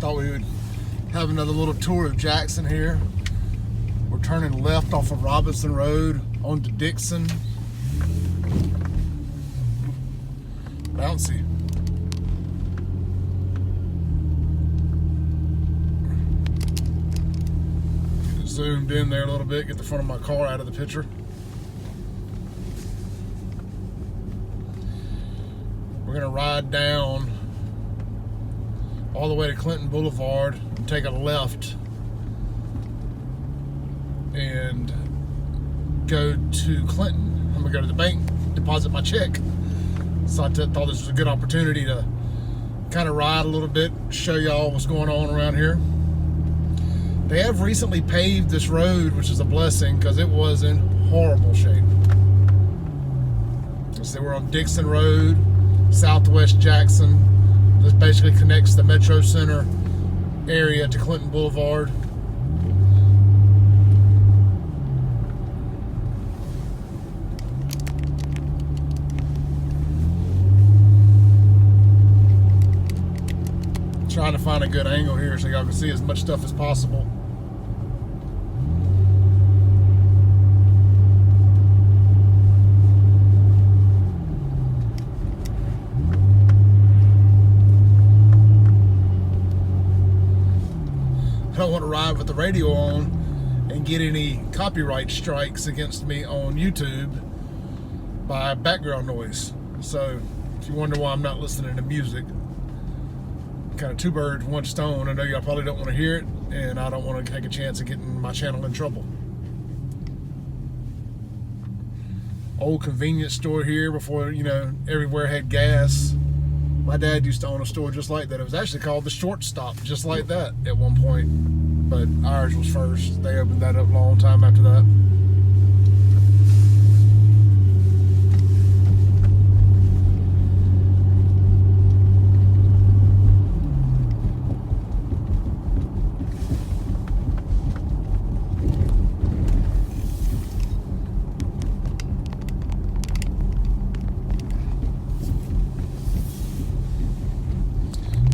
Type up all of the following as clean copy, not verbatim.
thought we would have another little tour of Jackson here. We're turning left off of Robinson Road onto Dixon. Bouncy. Get it zoomed in there a little bit, get the front of my car out of the picture. We're gonna ride down all the way to Clinton Boulevard and take a left and go to Clinton. I'm gonna go to the bank, deposit my check. So I thought this was a good opportunity to kind of ride a little bit, show y'all what's going on around here. They have recently paved this road, which is a blessing because it was in horrible shape. So we're on Dixon Road, Southwest Jackson. This basically connects the Metro Center area to Clinton Boulevard. Trying to find a good angle here so y'all can see as much stuff as possible. I don't want to ride with the radio on and get any copyright strikes against me on YouTube by background noise. So if you wonder why I'm not listening to music, kind of two birds, one stone. I know y'all probably don't want to hear it, and I don't want to take a chance of getting my channel in trouble. Old convenience store here before, you know, everywhere had gas. My dad used to own a store just like that. It was actually called the Shortstop, just like that at one point. But ours was first. They opened that up a long time after that.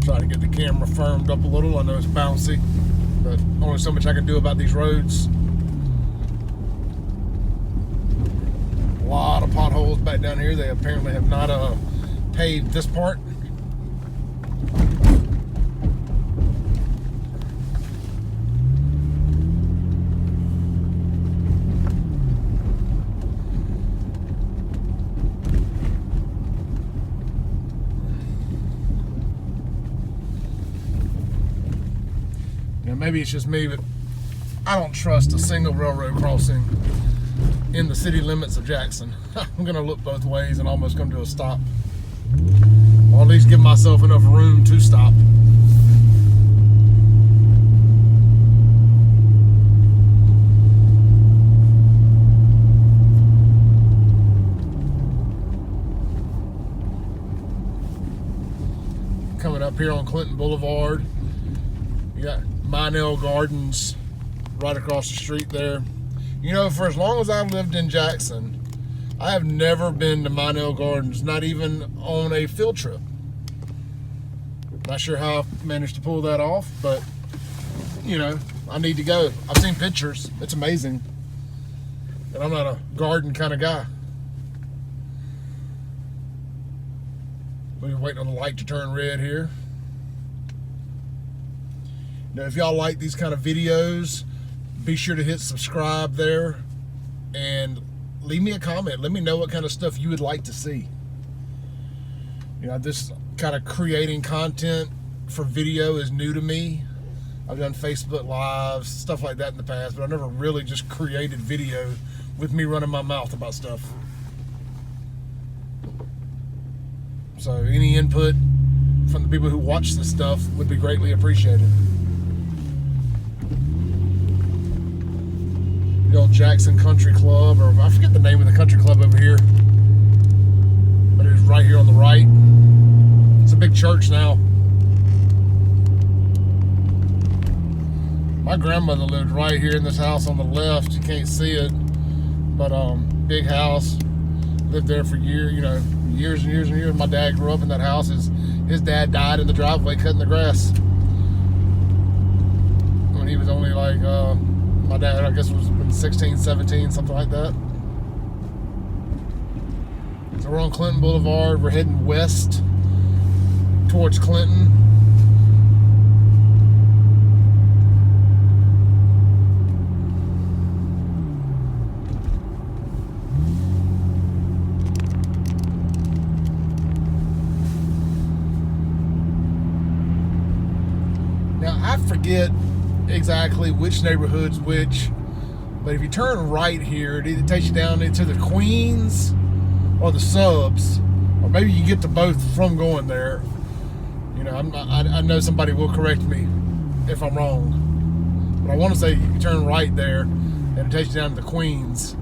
Try to get the camera firmed up a little. I know it's bouncy, but only so much I can do about these roads. A lot of potholes back down here. They apparently have not paved this part. Maybe it's just me, but I don't trust a single railroad crossing in the city limits of Jackson. I'm gonna look both ways and almost come to a stop, or at least give myself enough room to stop. Coming up here on Clinton Boulevard, you got Minell Gardens right across the street there. You know, for as long as I've lived in Jackson, I have never been to Minell Gardens, not even on a field trip. Not sure how I managed to pull that off, but, you know, I need to go. I've seen pictures. It's amazing. And I'm not a garden kind of guy. We're waiting on the light to turn red here. Now, if y'all like these kind of videos, be sure to hit subscribe there and leave me a comment. Let me know what kind of stuff you would like to see. You know, this kind of creating content for video is new to me. I've done Facebook Lives, stuff like that in the past, but I've never really just created video with me running my mouth about stuff. So any input from the people who watch this stuff would be greatly appreciated. The old Jackson Country Club, or I forget the name of the country club over here, but it is right here on the right. It's a big church now. My grandmother lived right here in this house on the left. You can't see it, but big house. Lived there for years and years and years. My dad grew up in that house. His dad died in the driveway cutting the grass. he was only like, my dad, I guess, was 16, 17, something like that. So we're on Clinton Boulevard. We're heading west towards Clinton. Now, I forget exactly which neighborhood's which, but if you turn right here, it either takes you down into the Queens or the Subs, or maybe you get to both from going there. You know, I know somebody will correct me if I'm wrong, but I want to say you turn right there, and it takes you down to the Queens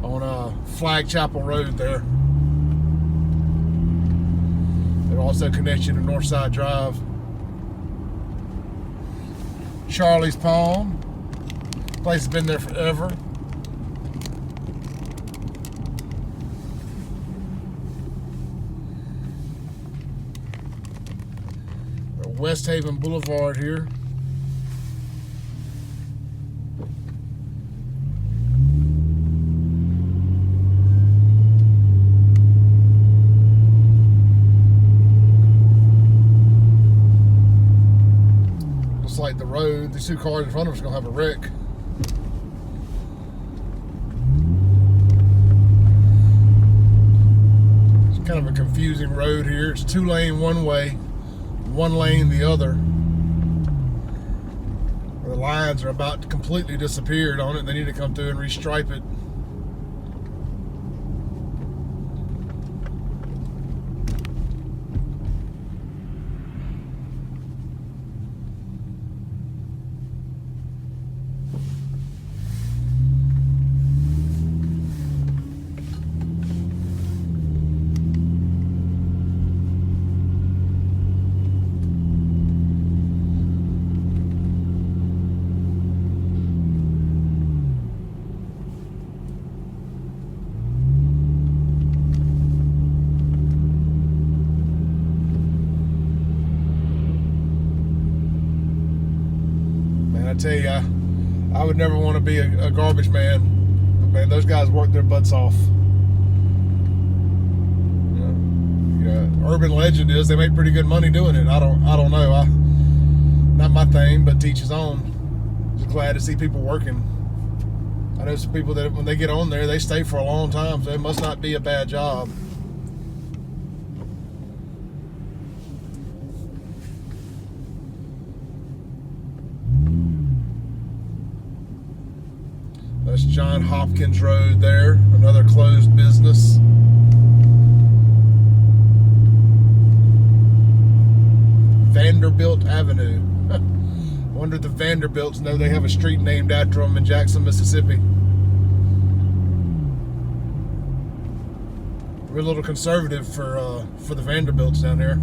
on Flag Chapel Road there. It also connects you to Northside Drive. Charlie's Palm. Place has been there forever. West Haven Boulevard here. Looks like the road, these two cars in front of us are going to have a wreck. It's kind of a confusing road here. It's 2-lane one way, 1 lane the other. The lines are about to completely disappear on it. They need to come through and restripe it. I tell you, I would never want to be a garbage man, but man, those guys work their butts off. Urban legend is they make pretty good money doing it. I don't know. Not my thing, but teach his own. Just glad to see people working. I know some people that when they get on there, they stay for a long time, so it must not be a bad job. That's John Hopkins Road there, another closed business. Vanderbilt Avenue. Wonder if the Vanderbilts know they have a street named after them in Jackson, Mississippi. We're a little conservative for the Vanderbilts down here.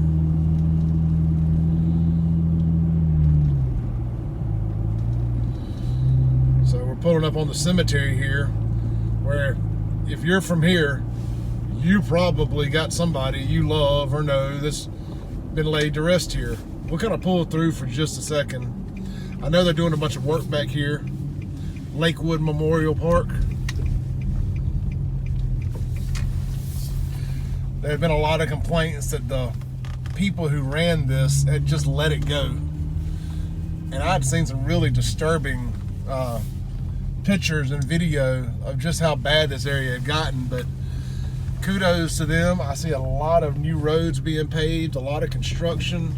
So we're pulling up on the cemetery here, where if you're from here, you probably got somebody you love or know that's been laid to rest here. We'll kind of pull through for just a second. I know they're doing a bunch of work back here. Lakewood Memorial Park. There have been a lot of complaints that the people who ran this had just let it go. And I've seen some really disturbing pictures and video of just how bad this area had gotten, but kudos to them. I see a lot of new roads being paved, a lot of construction.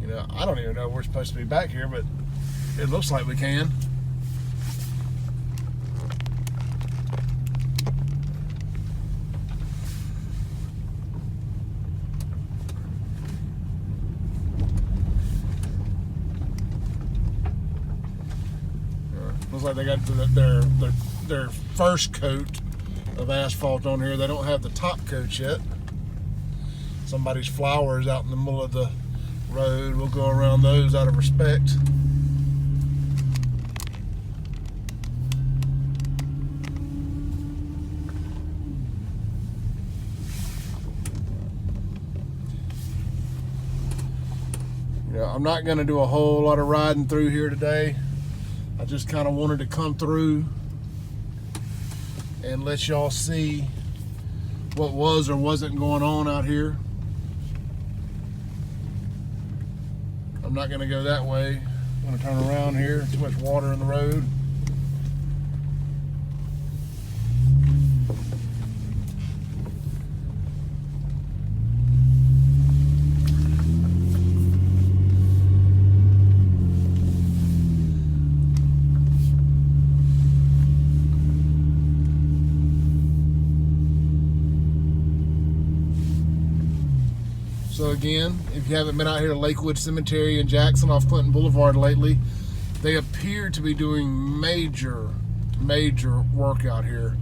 You know, I don't even know if we're supposed to be back here, but it looks like we can. Looks like they got their first coat of asphalt on here. They don't have the top coat yet. Somebody's flowers out in the middle of the road. We'll go around those out of respect. Yeah, I'm not going to do a whole lot of riding through here today. I just kind of wanted to come through and let y'all see what was or wasn't going on out here. I'm not going to go that way. I'm going to turn around here. Too much water in the road. So again, if you haven't been out here to Lakewood Cemetery in Jackson off Clinton Boulevard lately, they appear to be doing major work out here.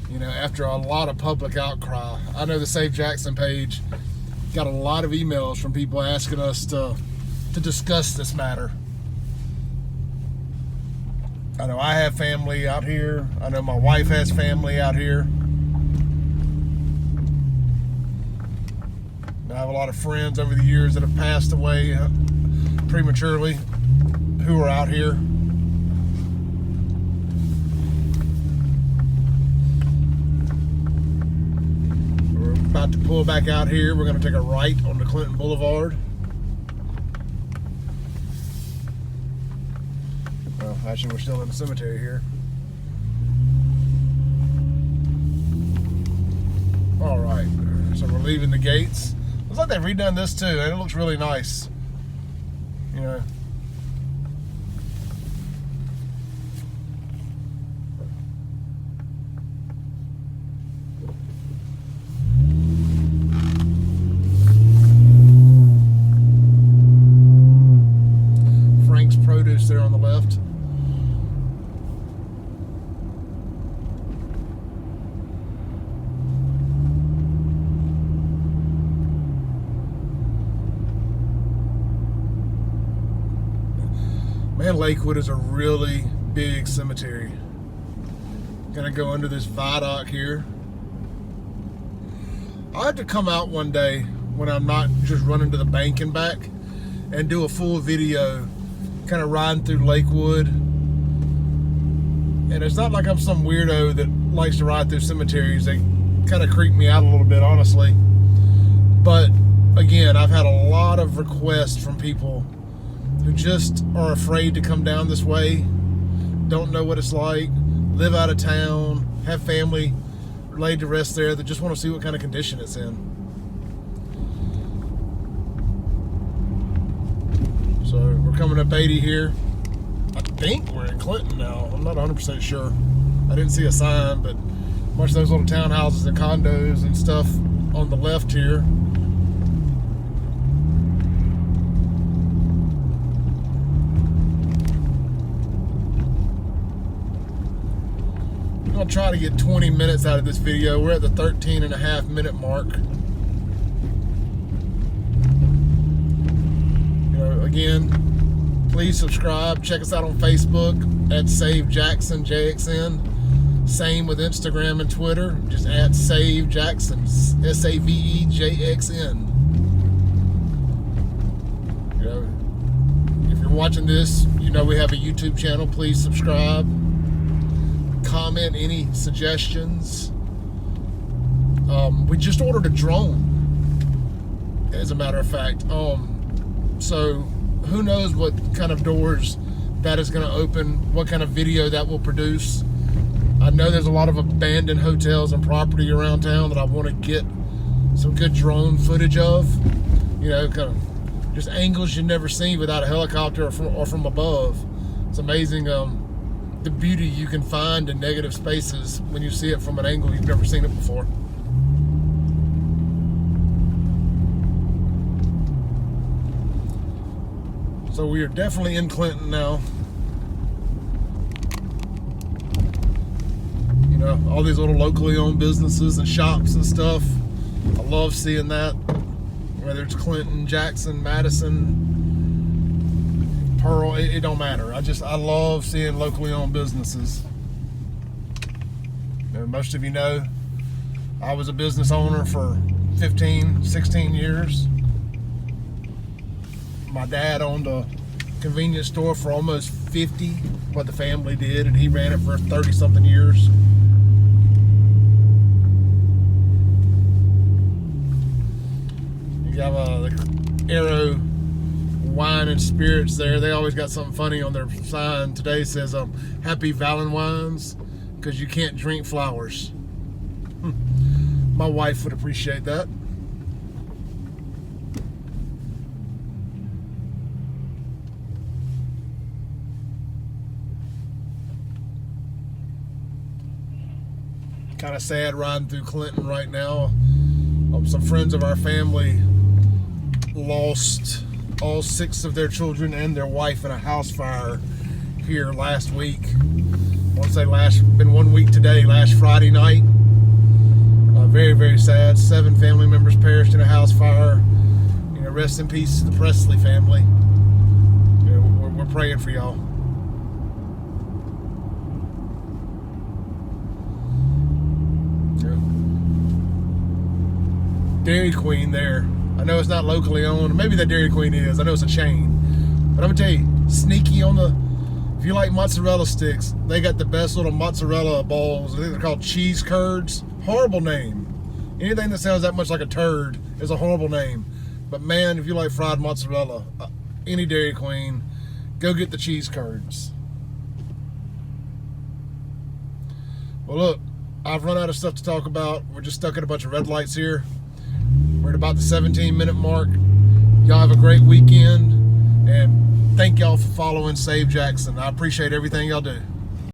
You know, after a lot of public outcry. I know the Save Jackson page got a lot of emails from people asking us to discuss this matter. I know I have family out here. I know my wife has family out here. I have a lot of friends over the years that have passed away prematurely who are out here. We're about to pull back out here. We're going to take a right onto Clinton Boulevard. Well, actually, we're still in the cemetery here. All right, so we're leaving the gates. Looks like they've redone this too, and it looks really nice. You know. Frank's Produce there on the left. Man, Lakewood is a really big cemetery. Gonna go under this viaduct here. I'll have to come out one day when I'm not just running to the bank and back and do a full video kind of riding through Lakewood. And it's not like I'm some weirdo that likes to ride through cemeteries. They kind of creep me out a little bit, honestly. But again, I've had a lot of requests from people who just are afraid to come down this way, don't know what it's like, live out of town, have family laid to rest there that just want to see what kind of condition it's in. So we're coming up 80 here. I think we're in Clinton now. I'm not 100% sure. I didn't see a sign, but much of those little townhouses and condos and stuff on the left here. I'll try to get 20 minutes out of this video. We're at the 13.5-minute mark. You know, again, please subscribe. Check us out on Facebook at Save Jackson JXN. Same with Instagram and Twitter. Just at Save Jackson, SAVEJXN. You know, if you're watching this, you know we have a YouTube channel. Please subscribe. Comment any suggestions. We just ordered a drone, as a matter of fact. So who knows what kind of doors that is going to open, what kind of video that will produce. I know there's a lot of abandoned hotels and property around town that I want to get some good drone footage of. You know, kind of just angles you've never seen without a helicopter or from above. It's amazing. The beauty you can find in negative spaces when you see it from an angle you've never seen it before. So we are definitely in Clinton now. You know, all these little locally owned businesses and shops and stuff. I love seeing that. Whether it's Clinton, Jackson, Madison, Pearl, it don't matter. I love seeing locally owned businesses. You know, most of you know I was a business owner for 15, 16 years. My dad owned a convenience store for almost 50, what the family did, and he ran it for 30 something years. You have the Arrow Wine and Spirits there. They always got something funny on their sign. Today says Happy Valentines, because you can't drink flowers. My wife would appreciate that. Kind of sad riding through Clinton right now. Some friends of our family lost all 6 of their children and their wife in a house fire here last week. I want to say been 1 week today, last Friday night. Very, very sad. 7 family members perished in a house fire. You know, rest in peace to the Presley family. You know, we're praying for y'all. Dairy Queen there. I know it's not locally owned. Maybe that Dairy Queen is. I know it's a chain. But I'm going to tell you, sneaky on the... If you like mozzarella sticks, they got the best little mozzarella balls. I think they're called cheese curds. Horrible name. Anything that sounds that much like a turd is a horrible name. But man, if you like fried mozzarella, any Dairy Queen, go get the cheese curds. Well, look, I've run out of stuff to talk about. We're just stuck at a bunch of red lights here. We're at about the 17-minute mark. Y'all have a great weekend, and thank y'all for following Save Jackson. I appreciate everything y'all do.